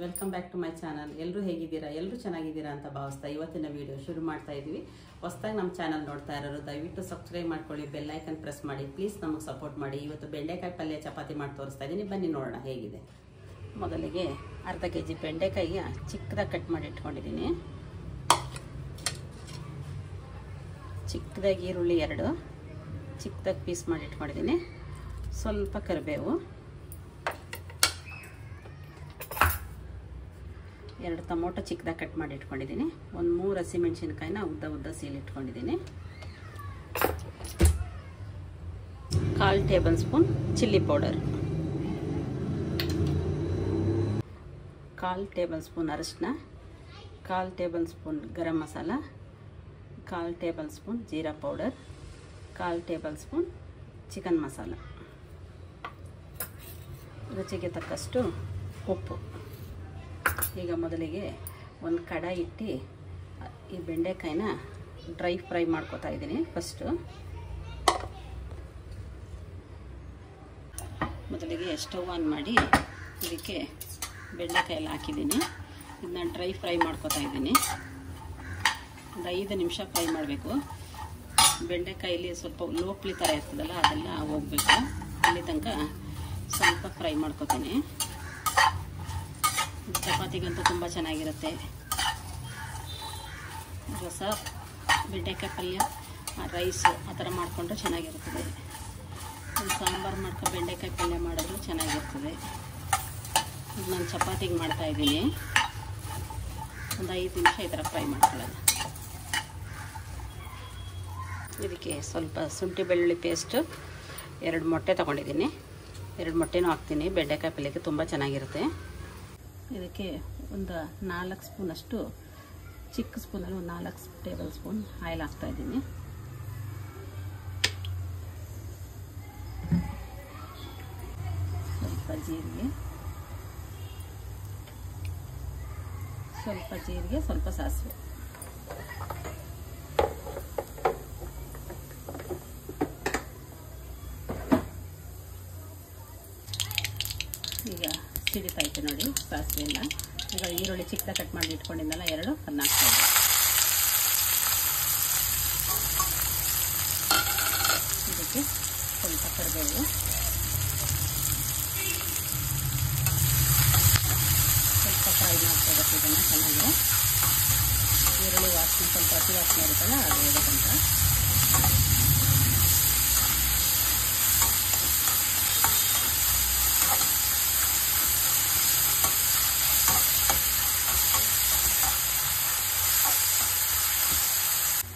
Welcome back to my channel. ಎಲ್ಲರೂ ಹೇಗಿದ್ದೀರಾ? ಎಲ್ಲರೂ ಚೆನ್ನಾಗಿದ್ದೀರಾ ಅಂತ ಭಾವಿಸ್ತಾ ಇವತ್ತಿನ ವಿಡಿಯೋ ಶುರು ಮಾಡ್ತಾ ಇದ್ದೀವಿ. ಹೊಸದಾಗಿ ನಮ್ಮ ಚಾನಲ್ ನೋಡ್ತಾ ಇರೋರು ದಯವಿಟ್ಟು ಸಬ್ಸ್ಕ್ರೈಬ್ ಮಾಡ್ಕೊಳ್ಳಿ, ಬೆಲ್ ಐಕನ್ ಪ್ರೆಸ್ ಮಾಡಿ, ಪ್ಲೀಸ್ ನಮಗೆ ಸಪೋರ್ಟ್ ಮಾಡಿ. ಇವತ್ತು ಬೆಂಡೆಕಾಯಿ ಪಲ್ಯ ಚಪಾತಿ ಮಾಡಿ ತೋರಿಸ್ತಾ ಇದ್ದೀನಿ, ಬನ್ನಿ ನೋಡೋಣ ಹೇಗಿದೆ. ಮೊದಲಿಗೆ ಅರ್ಧ kg ಬೆಂಡೆಕಾಯಿಗೆ ಚಿಕ್ಕದಾಗಿ ಕಟ್ ಮಾಡಿ ಇಟ್ಕೊಂಡಿದ್ದೀನಿ. ಚಿಕ್ಕದಾಗಿ ಈರುಳ್ಳಿ 2 ಚಿಕ್ಕದಾಗಿ ಪೀಸ್ ಮಾಡಿ ಇಟ್ಕೊಂಡಿದ್ದೀನಿ. ಸ್ವಲ್ಪ ಕರಿಬೇವು, 2 ಟೊಮೊಟೊ ಚಿಕ್ಕದಾಗಿ ಕಟ್ ಮಾಡಿ ಇಟ್ಕೊಂಡಿದ್ದೀನಿ. ಒಂದು 3 ಹಸಿಮೆಣಸಿನ್ಕಾಯಿನ ಉದ್ದ ಸೀಲ್ ಇಟ್ಕೊಂಡಿದ್ದೀನಿ. 1/4 tablespoon chilli powder, 1/4 tablespoon ಅರಿಶಿನ, 1/4 tablespoon garam masala, 1/4 tablespoon ಜೀರಾ powder, 1/4 tablespoon chicken masala, ರುಚಿಗೆ ತಕ್ಕಷ್ಟು ಉಪ್ಪು. ಈಗ ಮೊದಲಿಗೆ ಒಂದು ಕಡಾಯಿ ಇಟ್ಟು ಈ ಬೆಂಡೆಕಾಯಿನ ಡ್ರೈ ಫ್ರೈ ಮಾಡ್ಕೊತಾ ಇದ್ದೀನಿ. ಫಸ್ಟು ಮೊದಲಿಗೆ ಸ್ಟವ್ ಆನ್ ಮಾಡಿ ಇದಕ್ಕೆ ಬೆಂಡೆಕಾಯಿ ಎಲ್ಲ ಹಾಕಿದ್ದೀನಿ. ಇದನ್ನ ಡ್ರೈ ಫ್ರೈ ಮಾಡ್ಕೊತಾ ಇದ್ದೀನಿ. ಒಂದು 5 ನಿಮಿಷ ಫ್ರೈ ಮಾಡಬೇಕು. ಬೆಂಡೆಕಾಯಲ್ಲಿ ಸ್ವಲ್ಪ ಲೋಪ್ಲಿ ಥರ ಇರ್ತದಲ್ಲ, ಅದೆಲ್ಲ ಹೋಗಬೇಕು. ಅಲ್ಲಿ ತನಕ ಸ್ವಲ್ಪ ಫ್ರೈ ಮಾಡ್ಕೊತೀನಿ. ಚಪಾತಿಗಂತೂ ತುಂಬ ಚೆನ್ನಾಗಿರುತ್ತೆ. ರಸ, ಬೆಂಡೆಕಾಯಿ ಪಲ್ಯ, ರೈಸು ಆ ಥರ ಮಾಡಿಕೊಂಡ್ರೆ ಚೆನ್ನಾಗಿರ್ತದೆ. ಸಾಂಬಾರು ಮಾಡ್ಕೊಂಡು ಬೆಂಡೆಕಾಯಿ ಪಲ್ಯ ಮಾಡಿದ್ರು ಚೆನ್ನಾಗಿರ್ತದೆ. ಇದು ನಾನು ಚಪಾತಿಗೆ ಮಾಡ್ತಾಯಿದ್ದೀನಿ. ಒಂದು 5 ನಿಮಿಷ ಈ ಥರ ಫ್ರೈ ಮಾಡ್ಕೊಳ್ಳೋಣ. ಇದಕ್ಕೆ ಸ್ವಲ್ಪ ಶುಂಠಿ ಬೆಳ್ಳುಳ್ಳಿ ಪೇಸ್ಟು, 2 ಮೊಟ್ಟೆ ತೊಗೊಂಡಿದ್ದೀನಿ. 2 ಮೊಟ್ಟೆನೂ ಹಾಕ್ತೀನಿ. ಬೆಂಡೆಕಾಯಿ ಪಲ್ಯಕ್ಕೆ ತುಂಬ ಚೆನ್ನಾಗಿರುತ್ತೆ. ಇದಕ್ಕೆ ಒಂದು 4 ಸ್ಪೂನಷ್ಟು, ಚಿಕ್ಕ ಸ್ಪೂನಲ್ಲಿ ಒಂದು 4 ಟೇಬಲ್ ಸ್ಪೂನ್ ಆಯಿಲ್ ಹಾಕ್ತಾಯಿದ್ದೀನಿ. ಸ್ವಲ್ಪ ಜೀರಿಗೆ, ಸ್ವಲ್ಪ ಸಾಸಿವೆ. ಈಗ ಸಿಡಿತೈತೆ ನೋಡಿ ಸಾಸಿವೆ ಎಲ್ಲ. ಈಗ ಈರುಳ್ಳಿ ಚಿಕ್ಕದಾಗಿ ಕಟ್ ಮಾಡಿ ಇಟ್ಕೊಂಡಿದ್ದಲ್ಲ 2 ಅದನ್ನ ಹಾಕ್ತಾಯಿದ್ದೆ. ಇದಕ್ಕೆ ಸ್ವಲ್ಪ ಕರಿಬೇವು, ಸ್ವಲ್ಪ ಫ್ರೈ ಮಾಡ್ಕೋಬೇಕು. ಇದನ್ನು ಚೆನ್ನಾಗಿ ಈರುಳ್ಳಿ ವಾಸನೆ ಸ್ವಲ್ಪ ಹಸಿ ವಾಸನೆ ಇರುತ್ತಲ್ಲ, ಅದು ಹೋಗೋಕ್ಕಂತ.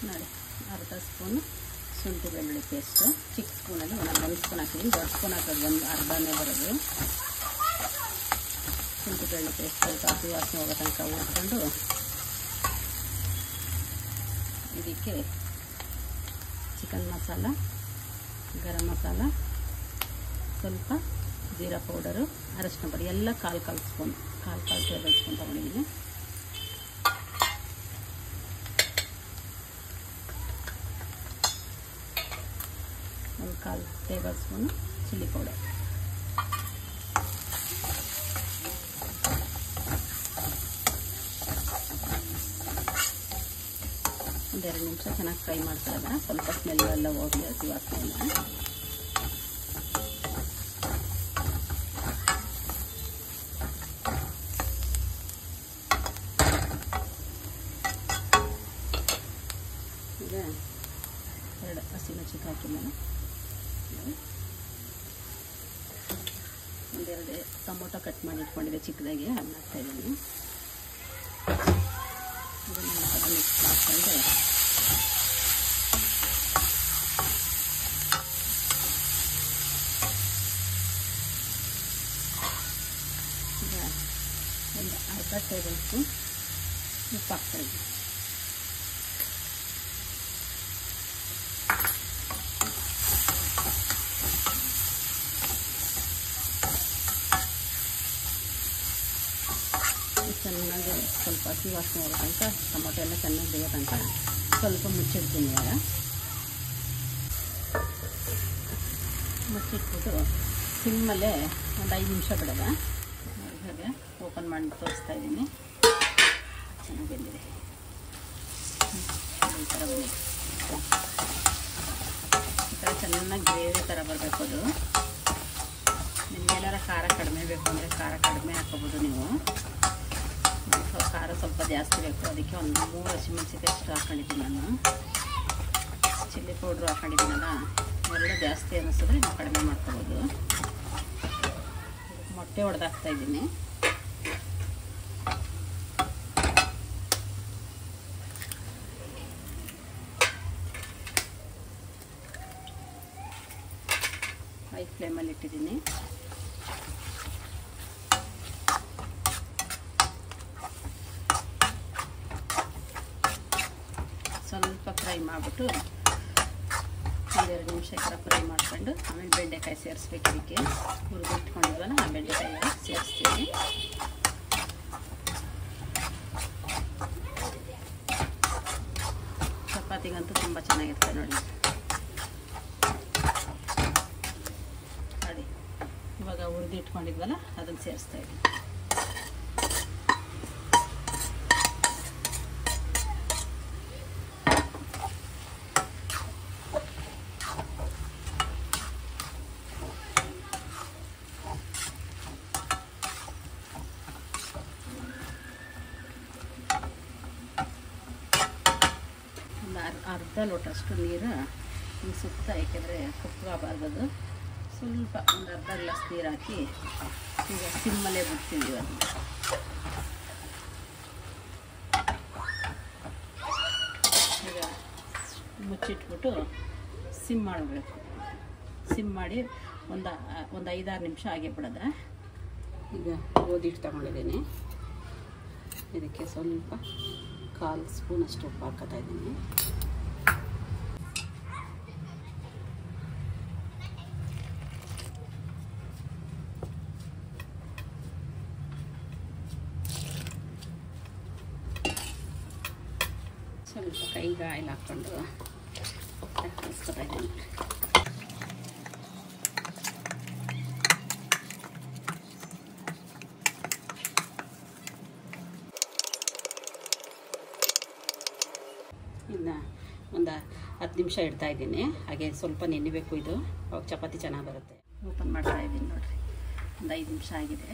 ನೋಡಿ, ಅರ್ಧ ಸ್ಪೂನು ಶುಂಠಿ ಬೆಳ್ಳುಳ್ಳಿ ಪೇಸ್ಟು, ಚಿಕ್ಕ ಸ್ಪೂನಲ್ಲಿ ಒಂದು ಸ್ಪೂನ್ ಹಾಕಿದ್ದೀನಿ. ದೊಡ್ಡ ಸ್ಪೂನ್ ಹಾಕೋದು ಒಂದು ಅರ್ಧನೇ ಬರೋದು. ಶುಂಠಿ ಬೆಳ್ಳುಳ್ಳಿ ಪೇಸ್ಟ್ ಸ್ವಲ್ಪ ಹಸಿ ವಾಸನೆ ಹೋಗೋ ತನಕ ಹುರ್ಕೊಂಡು ಇದಕ್ಕೆ ಚಿಕನ್ ಮಸಾಲ, ಗರಂ ಮಸಾಲ, ಸ್ವಲ್ಪ ಜೀರಾ ಪೌಡರು, ಅರಿಶಿನ ಪುಡಿ ಎಲ್ಲ 1/4 ಸ್ಪೂನ್, 1/4 ಟೇಬಲ್ ಸ್ಪೂನ್ ತೊಗೊಂಡಿದ್ದೀನಿ. ಒಂದು 1/4 ಟೇಬಲ್ ಸ್ಪೂನು ಚಿಲ್ಲಿ ಪೌಡರ್. ಒಂದು 2 ನಿಮಿಷ ಚೆನ್ನಾಗಿ ಫ್ರೈ ಮಾಡ್ಕೊಳ್ಳೋಣ. ಸ್ವಲ್ಪ ಸ್ಮೆಲ್ಲೆಲ್ಲ ಹೋಗಿ ಹಸಿ ವಾಸನೆಲ್ಲ. ಈಗ 2 ಹಸಿಮೆಣಸಿನ್ಕಾಯಿ ಹಾಕಿದ್ಮೇಲೆ ಒಂದೆರಡು ಟೊಮೊಟೊ ಕಟ್ ಮಾಡಿ ಇಟ್ಕೊಂಡಿದ್ದೆ ಚಿಕ್ಕದಾಗಿ, ಅದನ್ನ ಹಾಕ್ತಾಯಿದ್ದೀನಿ. ಇದನ್ನು ಮಿಕ್ಸ್ ಮಾಡಿಕೊಂಡು ಈಗ ಒಂದು ಅರ್ಧ ಟೇಬಲ್ ಸ್ಪೂನ್ ಉಪ್ಪು ಹಾಕ್ತಾಯಿದ್ದೀನಿ. ಚೆನ್ನಾಗಿ ಸ್ವಲ್ಪ ಹಸಿ ವಾಸನೆ ಬರೋ ತನಕ, ಟೊಮೊಟೊ ಎಲ್ಲ ಚೆನ್ನಾಗಿ ಬೇಯೋ ತನಕ ಸ್ವಲ್ಪ ಮುಚ್ಚಿಡ್ತೀನಿ. ಇವಾಗ ಮುಚ್ಚಿಟ್ಬಿಟ್ಟು ಸಿಮ್ಮಲ್ಲೇ ಒಂದು 5 ನಿಮಿಷ ಬಿಡೋದ. ಇವಾಗ ಓಪನ್ ಮಾಡಿ ತೋರಿಸ್ತಾ ಇದ್ದೀನಿ. ಚೆನ್ನಾಗಿ ಬೆಂದಿದೆ. ಈ ಥರ ಬಂದಿದೆ. ಈ ಥರ ಚೆನ್ನಾಗಿ ಗ್ರೇವಿ ಥರ ಬರಬೇಕು. ಅದು ನಿಮಗೇನಾರ ಖಾರ ಕಡಿಮೆ ಬೇಕು ಅಂದರೆ ಖಾರ ಕಡಿಮೆ ಹಾಕೋಬೋದು ನೀವು. ಖಾರ ಸ್ವಲ್ಪ ಜಾಸ್ತಿ ಬೇಕು, ಅದಕ್ಕೆ ಒಂದು 3 ಹಸಿಮೆಣಸಿನಕಾಯಿ ಅಷ್ಟು ಹಾಕೊಂಡಿದ್ದೀನಿ ನಾನು. ಚಿಲ್ಲಿ ಪೌಡ್ರು ಹಾಕೊಂಡಿದ್ದೀನಲ್ಲ, ಎರಡು ಜಾಸ್ತಿ ಅನ್ನಿಸಿದ್ರೆ ನೀವು ಕಡಿಮೆ ಮಾಡ್ಕೋಬೋದು. ಮೊಟ್ಟೆ ಹೊಡೆದಾಕ್ತಾಯಿದ್ದೀನಿ. ಹೈ ಫ್ಲೇಮಲ್ಲಿ ಇಟ್ಟಿದ್ದೀನಿ. ಸ್ವಲ್ಪ ಫ್ರೈ ಮಾಡಿಬಿಟ್ಟು 1-2 ನಿಮಿಷ ಈ ಥರ ಫ್ರೈ ಮಾಡ್ಕೊಂಡು ಆಮೇಲೆ ಬೆಂಡೆಕಾಯಿ ಸೇರಿಸ್ಬೇಕು. ಇದಕ್ಕೆ ಹುರಿದಿಟ್ಕೊಂಡಿದ್ವಲ್ಲ ಆ ಬೆಂಡೆಕಾಯಿ ಸೇರಿಸ್ತೀನಿ. ಚಪಾತಿಗಂತೂ ತುಂಬ ಚೆನ್ನಾಗಿರುತ್ತೆ ನೋಡಿ. ನೋಡಿ ಇವಾಗ ಹುರಿದಿಟ್ಕೊಂಡಿದ್ವಲ್ಲ ಅದನ್ನು ಸೇರಿಸ್ತಾ ಇದ್ದೀನಿ. ಅರ್ಧ ಲೋಟಷ್ಟು ನೀರು ಹಿಂಗೆ ಸುತ್ತ, ಏಕೆಂದರೆ ಕಪ್ಪಗಾಗಬಾರ್ದು. ಸ್ವಲ್ಪ ಒಂದು ಅರ್ಧ ಗ್ಲಾಸ್ ನೀರು ಹಾಕಿ ಈಗ ಸಿಮ್ಮಲ್ಲೇ ಬಿಡ್ತೀವಿ. ಅದನ್ನು ಈಗ ಮುಚ್ಚಿಟ್ಬಿಟ್ಟು ಸಿಮ್ ಮಾಡಬೇಕು. ಸಿಮ್ ಮಾಡಿ ಒಂದು 5-6 ನಿಮಿಷ ಹಾಗೆ ಬಿಡೋದ. ಈಗ ಗೋಧಿಟ್ಟು ತಗೊಂಡಿದ್ದೀನಿ. ಇದಕ್ಕೆ ಸ್ವಲ್ಪ 1/4 ಸ್ಪೂನಷ್ಟು ಉಪ್ಪು ಹಾಕ್ತಾ ಇದ್ದೀನಿ. ಸ್ವಲ್ಪ ಕೈಗೆ ಆಯಿಲ್ ಹಾಕ್ಕೊಂಡು ಕಲಿಸ್ಕೊತಾ ಇದ್ದೀನಿ. ಇನ್ನು ಒಂದು 10 ನಿಮಿಷ ಇಡ್ತಾ ಇದ್ದೀನಿ. ಹಾಗೆ ಸ್ವಲ್ಪ ನೆನೆಬೇಕು, ಇದು ಅವಾಗ ಚಪಾತಿ ಚೆನ್ನಾಗಿ ಬರುತ್ತೆ. ಓಪನ್ ಮಾಡ್ತಾ ಇದ್ದೀನಿ ನೋಡಿರಿ. ಒಂದು 5 ನಿಮಿಷ ಆಗಿದೆ.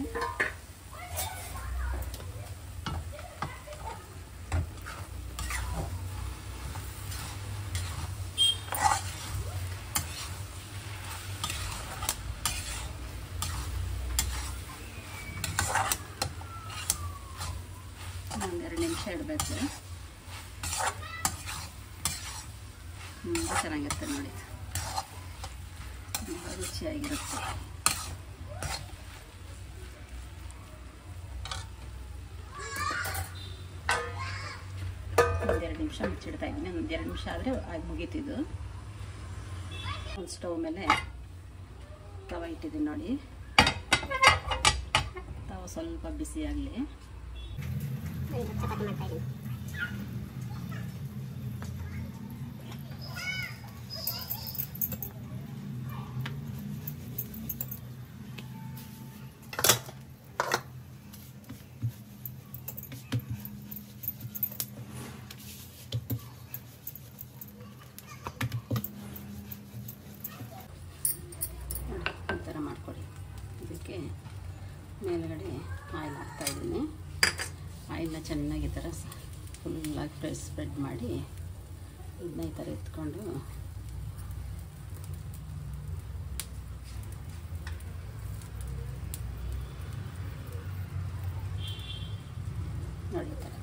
ಒಂದು 2 ನಿಮಿಷ ಇಡಬೇಕು. ಚೆನ್ನಾಗಿರುತ್ತೆ ನೋಡಿ, ತುಂಬ ರುಚಿಯಾಗಿರುತ್ತೆ. ಒಂದು 2 ನಿಮಿಷ ಮುಚ್ಚಿಡ್ತಾ ಇದ್ದೀನಿ. ಒಂದು 2 ನಿಮಿಷ ಆದರೆ ಆಗಿ ಮುಗೀತಿದ್ದು. ಒಂದು ಸ್ಟವ್ ಮೇಲೆ ತವ ಇಟ್ಟಿದ್ದೀನಿ ನೋಡಿ. ತವ ಸ್ವಲ್ಪ ಬಿಸಿ ಆಗಲಿ. ಈ ಥರ ಮಾಡ್ಕೊಳ್ಳಿ. ಇದಕ್ಕೆ ಮೇಲ್ಗಡೆ ಆಯಿಲ್ ಹಾಕ್ತಾಯಿದ್ದೀನಿ. ಆಯಿಲ್ನ ಚೆನ್ನಾಗಿ ಈ ಥರ ಫುಲ್ಲಾಗಿ ಸ್ಪ್ರೆಡ್ ಮಾಡಿ ಇದನ್ನ ಈ ಥರ ಎತ್ಕೊಂಡು ನೋಡಿ ಈ ಥರ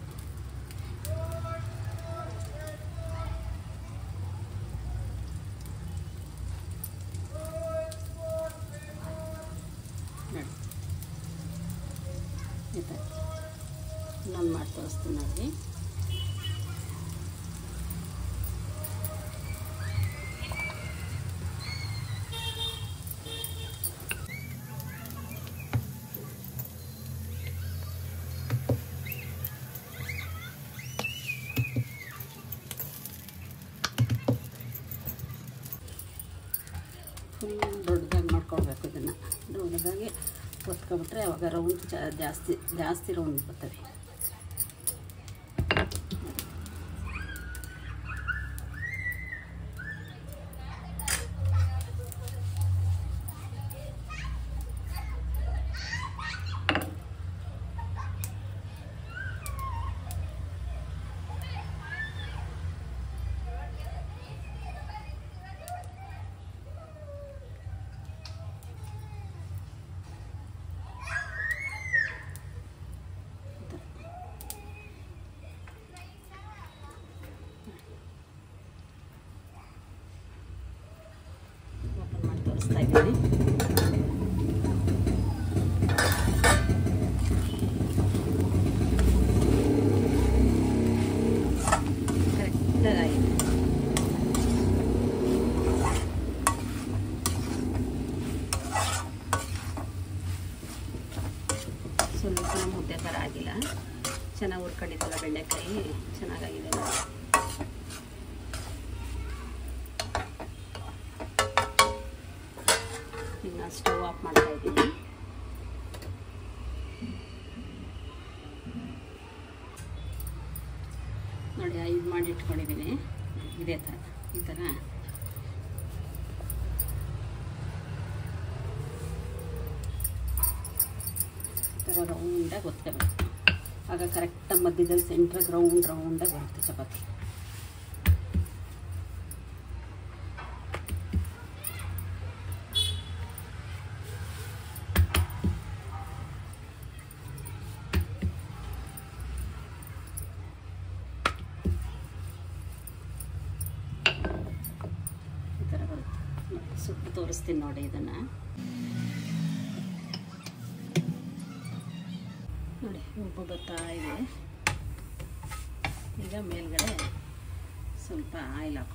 ನೋಡಿ ಈ ಥರ ಇನ್ನೊಂದು ಮಾಡಿ ತೋರಿಸ್ತೀನಿ ನೋಡಿ. ಫುಲ್ ದೊಡ್ಡದಾಗಿ ಮಾಡ್ಕೊಳ್ಬೇಕು. ಇದನ್ನು ದೊಡ್ಡದಾಗಿ ಒತ್ಕೊಬಿಟ್ರೆ ಅವಾಗ ರೌಂಡ್ ಜಾಸ್ತಿ ರೌಂಡ್ ಬರ್ತವೆ. ತೋರಿಸ್ತಾ ಇದ್ದೀನಿ. ಕರೆಕ್ಟಾಗಿ ಸ್ವಲ್ಪ ಮುದ್ದೆ ಥರ ಆಗಿಲ್ಲ, ಚೆನ್ನಾಗಿ ಹುರ್ಕೊಂಡಿದ್ದಲ್ಲ ಬೆಂಡೆಕಾಯಿ, ಚೆನ್ನಾಗಾಗಿದೆ. ಇನ್ನು ಸ್ಟವ್ ಆಫ್ ಮಾಡ್ತಾ ಇದ್ದೀನಿ. ನೋಡಿ ಇದು ಮಾಡಿ ಇಟ್ಕೊಂಡಿದ್ದೀನಿ. ಇದೇ ಥರ ಈ ಥರ ರೌಂಡಾಗಿ ಒತ್ಕೋಬೇಕು. ಆಗ ಕರೆಕ್ಟಾಗಿ ಮಧ್ಯದಲ್ಲಿ ಸೆಂಟ್ರಾಗಿ ರೌಂಡಾಗಿ ಬರುತ್ತೆ ಚಪಾತಿ. ಈ ಥರ ಬರುತ್ತೆ. ಸುಟ್ಟು ತೋರಿಸ್ತೀನಿ ನೋಡಿ ಇದನ್ನು. ನೋಡಿ ಉಪ್ಪು ಬರ್ತಾ ಇದೆ. ಈಗ ಮೇಲ್ಗಡೆ ಸ್ವಲ್ಪ ಆಯಿಲ್ ಹಾಕೋ.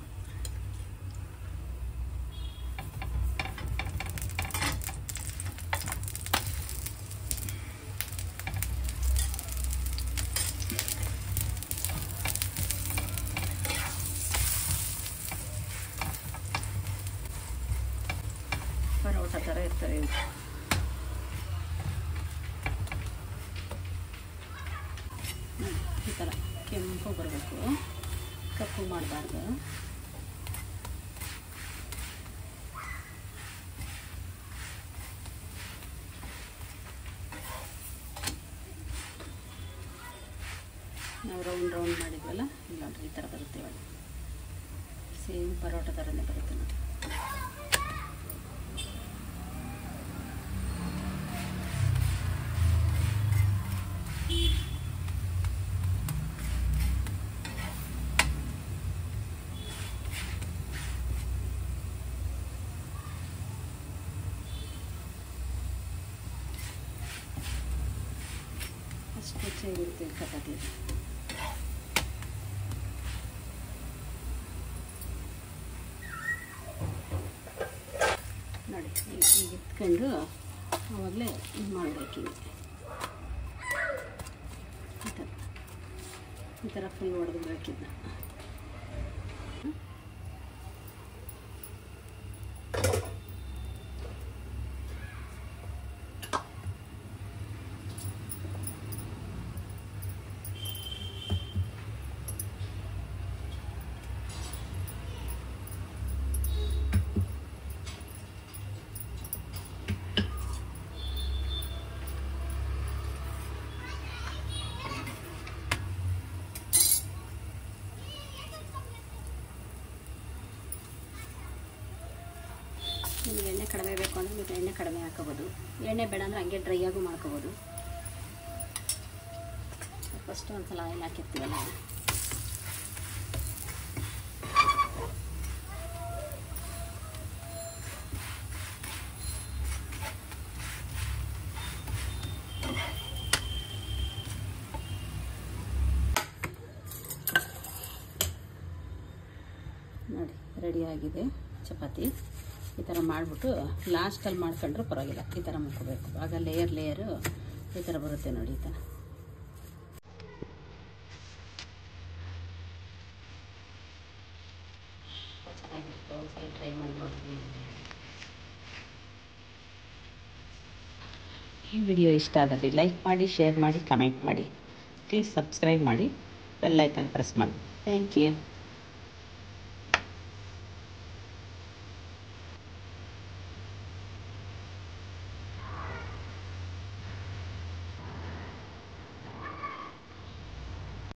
ಪರೋಟ ಥರ ಇರ್ತವೆ ಇವು. ಈ ಥರ ಕೆಂಪು ಬರಬೇಕು, ಕಪ್ಪು ಮಾಡಬಾರ್ದು. ನಾವು ರೌಂಡ್ ಮಾಡಿದ್ವಲ್ಲ, ಇಲ್ಲ ಈ ಥರ ಬರುತ್ತೆ. ಇವಾಗ ಸೇಮ್ ಪರೋಟ ಥರನೇ ಬರುತ್ತೆ ನೋಡಿ. ಅಷ್ಟು ಚೆನ್ನಾಗಿರುತ್ತೆ ಚಪಾತಿ. ನೋಡಿ ಈಗ ಇಟ್ಕೊಂಡು ಆವಾಗಲೇ ಇದು ಮಾಡಬೇಕು. ಈ ಥರ ಫುಲ್ ಹೊಡೆದ್ಬೇಕಿದ್ದ. ನಿಮಗೆ ಎಣ್ಣೆ ಕಡಿಮೆ ಬೇಕು ಅಂದರೆ ನೀವು ಎಣ್ಣೆ ಕಡಿಮೆ ಹಾಕೋಬೋದು. ಎಣ್ಣೆ ಬೇಡ ಅಂದರೆ ಹಂಗೆ ಡ್ರೈ ಆಗು ಮಾಡ್ಕೋಬೋದು. ಫಸ್ಟ್ ಒಂದ್ಸಲ ಆಯಿಲ್ ಹಾಕಿರ್ತೀವಲ್ಲ, ನೋಡಿ ರೆಡಿಯಾಗಿದೆ ಚಪಾತಿ. ಈ ಥರ ಮಾಡಿಬಿಟ್ಟು ಲಾಸ್ಟಲ್ಲಿ ಮಾಡ್ಕೊಂಡ್ರೂ ಪರವಾಗಿಲ್ಲ, ಈ ಥರ ಮಾಡ್ಕೋಬೇಕು. ಆಗ ಲೇಯರು ಈ ಥರ ಬರುತ್ತೆ ನೋಡಿ. ಈ ಥರ ಚೆನ್ನಾಗಿತ್ತು, ಟ್ರೈ ಮಾಡಿ ನೋಡ್ತೀನಿ. ಈ ವಿಡಿಯೋ ಇಷ್ಟ ಆದಲ್ಲಿ ಲೈಕ್ ಮಾಡಿ, ಶೇರ್ ಮಾಡಿ, ಕಮೆಂಟ್ ಮಾಡಿ. ಪ್ಲೀಸ್ ಸಬ್ಸ್ಕ್ರೈಬ್ ಮಾಡಿ, ಬೆಲ್ ಐಕಾನ್ ಪ್ರೆಸ್ ಮಾಡಿ. Thank you.